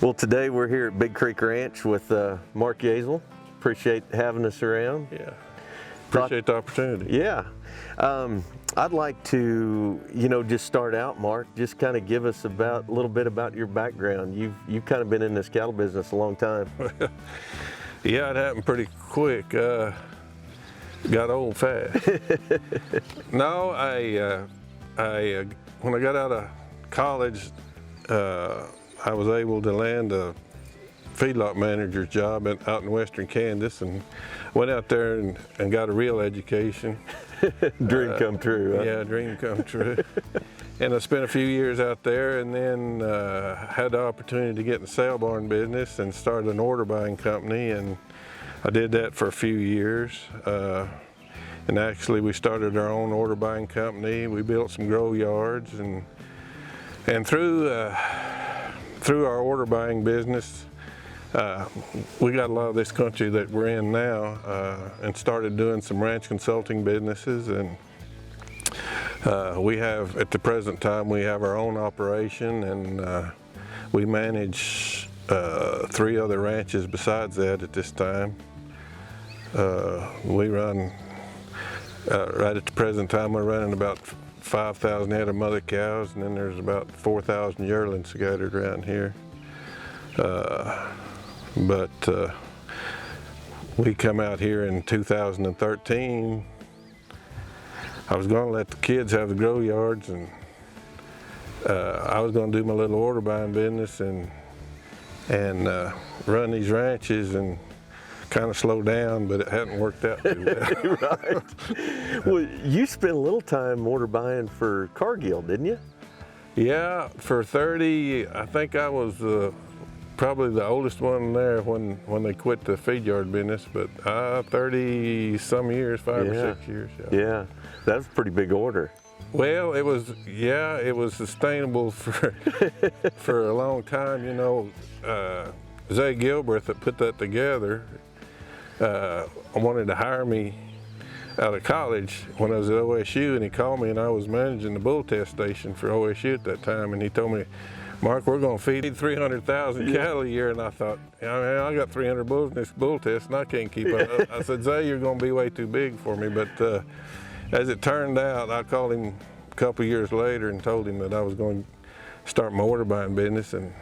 Well, today we're here at Big Creek Ranch with Mark Yazel. Appreciate having us around. Yeah, appreciate the opportunity. Yeah. I'd like to, just start out, Mark, just kind of give us a little bit about your background. You've kind of been in this cattle business a long time. Yeah, it happened pretty quick. Got old fast. No, when I got out of college, I was able to land a feedlot manager's job out in western Kansas, and went out there and got a real education. Dream come true, huh? Yeah, dream come true. And I spent a few years out there, and then had the opportunity to get in the sale barn business and started an order buying company, and I did that for a few years. And actually we started our own order buying company. We built some grow yards, and through our order buying business, we got a lot of this country that we're in now, and started doing some ranch consulting businesses. And we have, at the present time, we have our own operation, and we manage 3 other ranches besides that at this time. We run, right at the present time, we're running about 5,000 head of mother cows, and then there's about 4,000 yearlings scattered around here. But we come out here in 2013. I was going to let the kids have the grow yards, and I was going to do my little order buying business and run these ranches and kind of slow down, but it hadn't worked out too well. Right. Well, you spent a little time order buying for Cargill, didn't you? Yeah, for 30, I think I was probably the oldest one there when they quit the feed yard business, but 30 some years, 5 or 6 years. Yeah, that was a pretty big order. Well, it was sustainable for for a long time. Zay Gilbert that put that together, wanted to hire me out of college when I was at OSU, and he called me, and I was managing the bull test station for OSU at that time, and he told me, "Mark, we're going to feed 300,000 cattle a year." And I thought, I got 300 bulls in this bull test, and I can't keep up. I said, "Zay, you're going to be way too big for me." But as it turned out, I called him a couple years later and told him that I was going to start my order buying business, and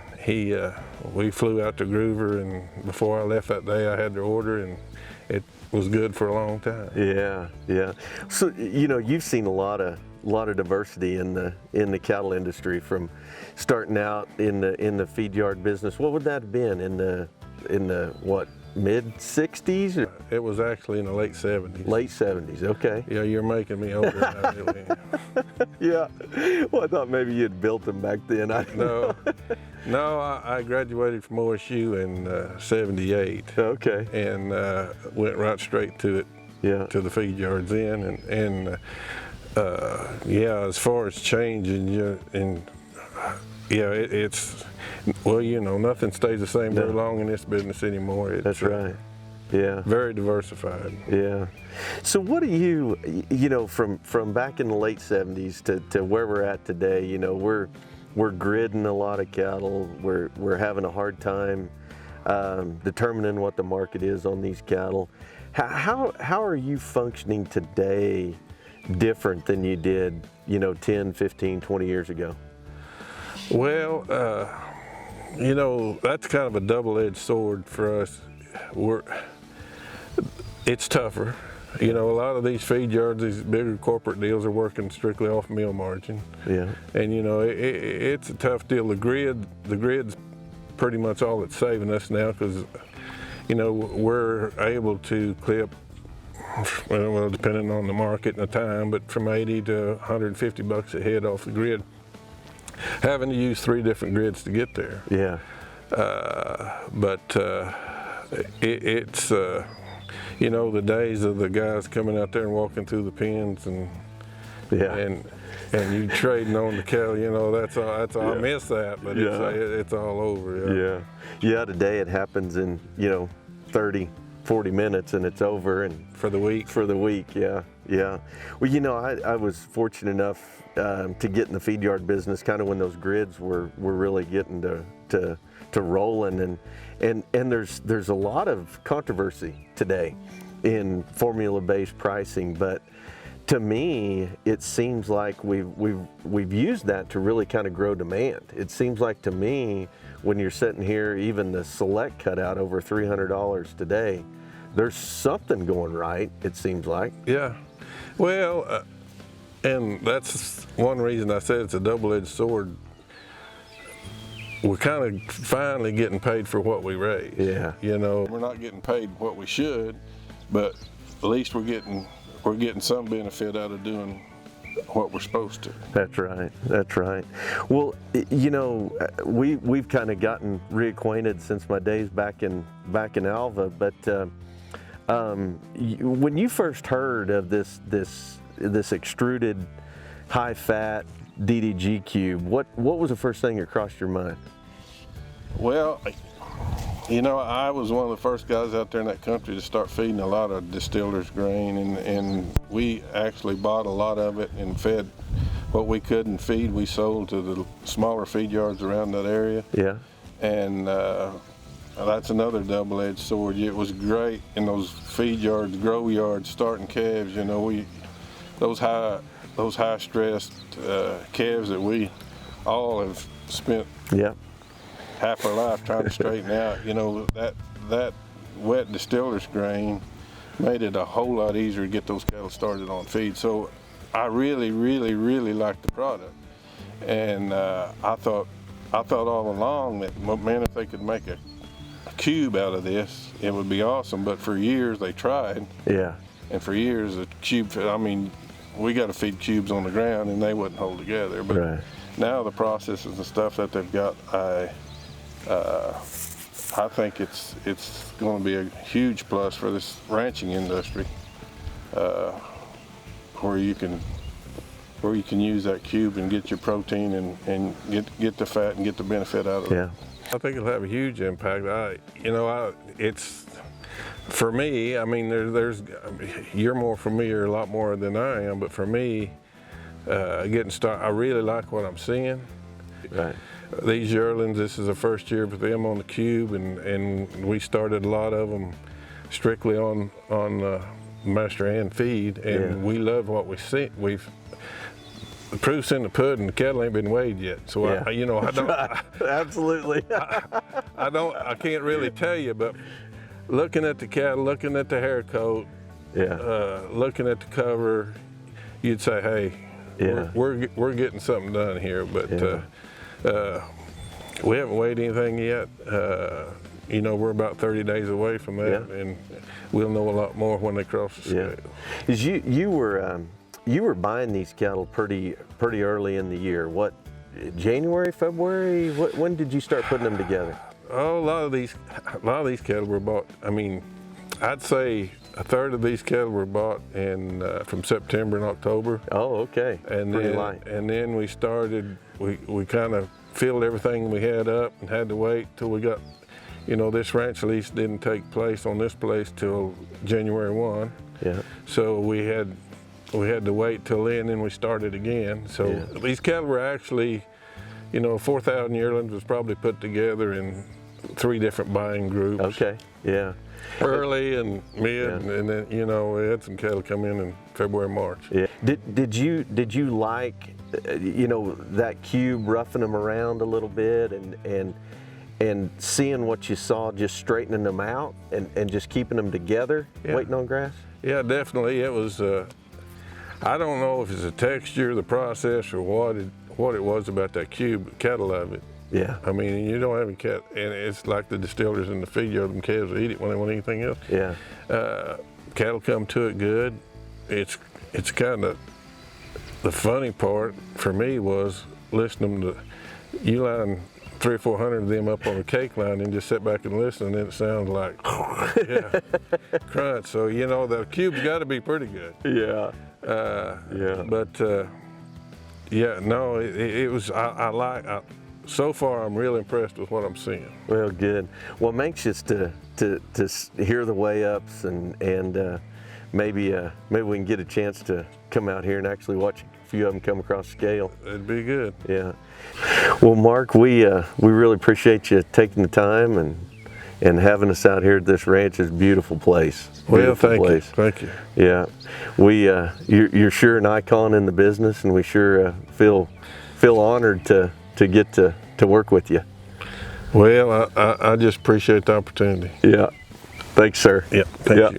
we flew out to Groover, and before I left that day, I had the order, and it was good for a long time. Yeah. So you've seen a lot of diversity in the cattle industry, from starting out in the feed yard business. What would that have been in the what, mid 60s? It was actually in the late 70s. Late 70s, okay. Yeah, you're making me older now, really. Yeah. Well, I thought maybe you'd built them back then. No, I graduated from OSU in 78. Okay. And went right straight to it. Yeah. To the feed yards in, as far as changing, it's, well, nothing stays the same very long in this business anymore. That's right. Yeah. Very diversified. Yeah. So what do you, from back in the late 70s to where we're at today, we're gridding a lot of cattle. We're having a hard time determining what the market is on these cattle. How are you functioning today different than you did, 10, 15, 20 years ago? Well, that's kind of a double-edged sword for us. It's tougher. A lot of these feed yards, these bigger corporate deals, are working strictly off meal margin. Yeah. And it's a tough deal. The grid's pretty much all that's saving us now, because we're able to clip, well, depending on the market and the time, but from 80 to 150 bucks a head off the grid, having to use 3 different grids to get there. Yeah. It's the days of the guys coming out there and walking through the pens and you trading on the cattle, that's all. I miss that, but it's all over. Yeah. Today it happens in 30, 40 minutes and it's over, and for the week. Yeah. yeah. Well, you know, I was fortunate enough to get in the feed yard business kind of when those grids were really getting to rolling, and there's a lot of controversy today in formula-based pricing, but to me, it seems like we've used that to really kind of grow demand. It seems like to me, when you're sitting here, even the select cutout over $300 today, there's something going right, it seems like. Yeah. Well, and that's one reason I said it's a double-edged sword. We're kind of finally getting paid for what we raise. Yeah. You know, we're not getting paid what we should, but at least we're getting some benefit out of doing what we're supposed to. That's right. That's right. Well, you know, we've kind of gotten reacquainted since my days back in Alva, but when you first heard of this extruded high-fat DDG cube, what was the first thing that crossed your mind? Well, you know, I was one of the first guys out there in that country to start feeding a lot of distillers grain, and we actually bought a lot of it and fed what we couldn't feed. We sold to the smaller feed yards around that area. Yeah. And that's another double-edged sword. It was great in those feed yards, grow yards, starting calves. You know, those high-stressed calves that we all have spent. Yeah. Half our life trying to straighten out. You know, that wet distiller's grain made it a whole lot easier to get those cattle started on feed. So I really, really, really liked the product, and I thought all along that, man, if they could make a cube out of this, it would be awesome. But for years they tried. Yeah. And for years the cube, I mean, we got to feed cubes on the ground and they wouldn't hold together. But right. Now the processes and stuff that they've got, I think it's going to be a huge plus for this ranching industry, where you can use that cube and get your protein and get the fat and get the benefit out of it. Yeah. I think it'll have a huge impact. It's for me. I mean, you're more familiar a lot more than I am, but for me, getting started, I really like what I'm seeing. Right. These yearlings, this is the first year for them on the cube, and we started a lot of them strictly on MasterHand feed, and we love what we see. The proof's in the pudding. The cattle ain't been weighed yet, so yeah. I don't. Right. Absolutely. I can't really tell you, but looking at the cattle, looking at the hair coat, looking at the cover, you'd say, hey, we're getting something done here, but. We haven't weighed anything yet. You know, we're about 30 days away from that, and we'll know a lot more when they cross the scale. Is you were buying these cattle pretty early in the year. What, January, February? When did you start putting them together? Oh, a lot of these cattle were bought. I mean, I'd say a third of these cattle were bought in from September and October. Oh, okay. And pretty then, light. And then we started. We kind of filled everything we had up and had to wait till we got, you know, this ranch lease didn't take place on this place till January 1. Yeah. So we had to wait till then, and we started again. So these cattle were actually, you know, 4,000 yearlings was probably put together in 3 different buying groups. Okay. Yeah. Early and mid, and then, you know, we had some cattle come in February, March. Yeah. Did you like, you know, that cube, roughing them around a little bit and seeing what you saw, just straightening them out and just keeping them together, waiting on grass? Yeah, definitely. It was. I don't know if it's the texture, the process, or what it was about that cube. But cattle love it. Yeah. I mean, you don't have a cat, and it's like the distillers in the feed yard. Them calves eat it when they want anything else. Yeah. Cattle come to it good. It's kind of the funny part for me was listening to you line 300 or 400 of them up on a cake line and just sit back and listen, and it sounds like crunch. So you know the cube's got to be pretty good. Yeah. But no, it was. So far, I'm really impressed with what I'm seeing. Well, good. Well, I'm anxious to hear the weigh ups and maybe we can get a chance to come out here and actually watch a few of them come across the scale. It'd be good. Yeah. Well, Mark, we really appreciate you taking the time and having us out here at this ranch. It's a beautiful place. Well, thank you. Thank you. Yeah, you're sure an icon in the business, and we sure feel honored to get to work with you. Well, I just appreciate the opportunity. Yeah. Thanks, sir. Yeah. Thank you.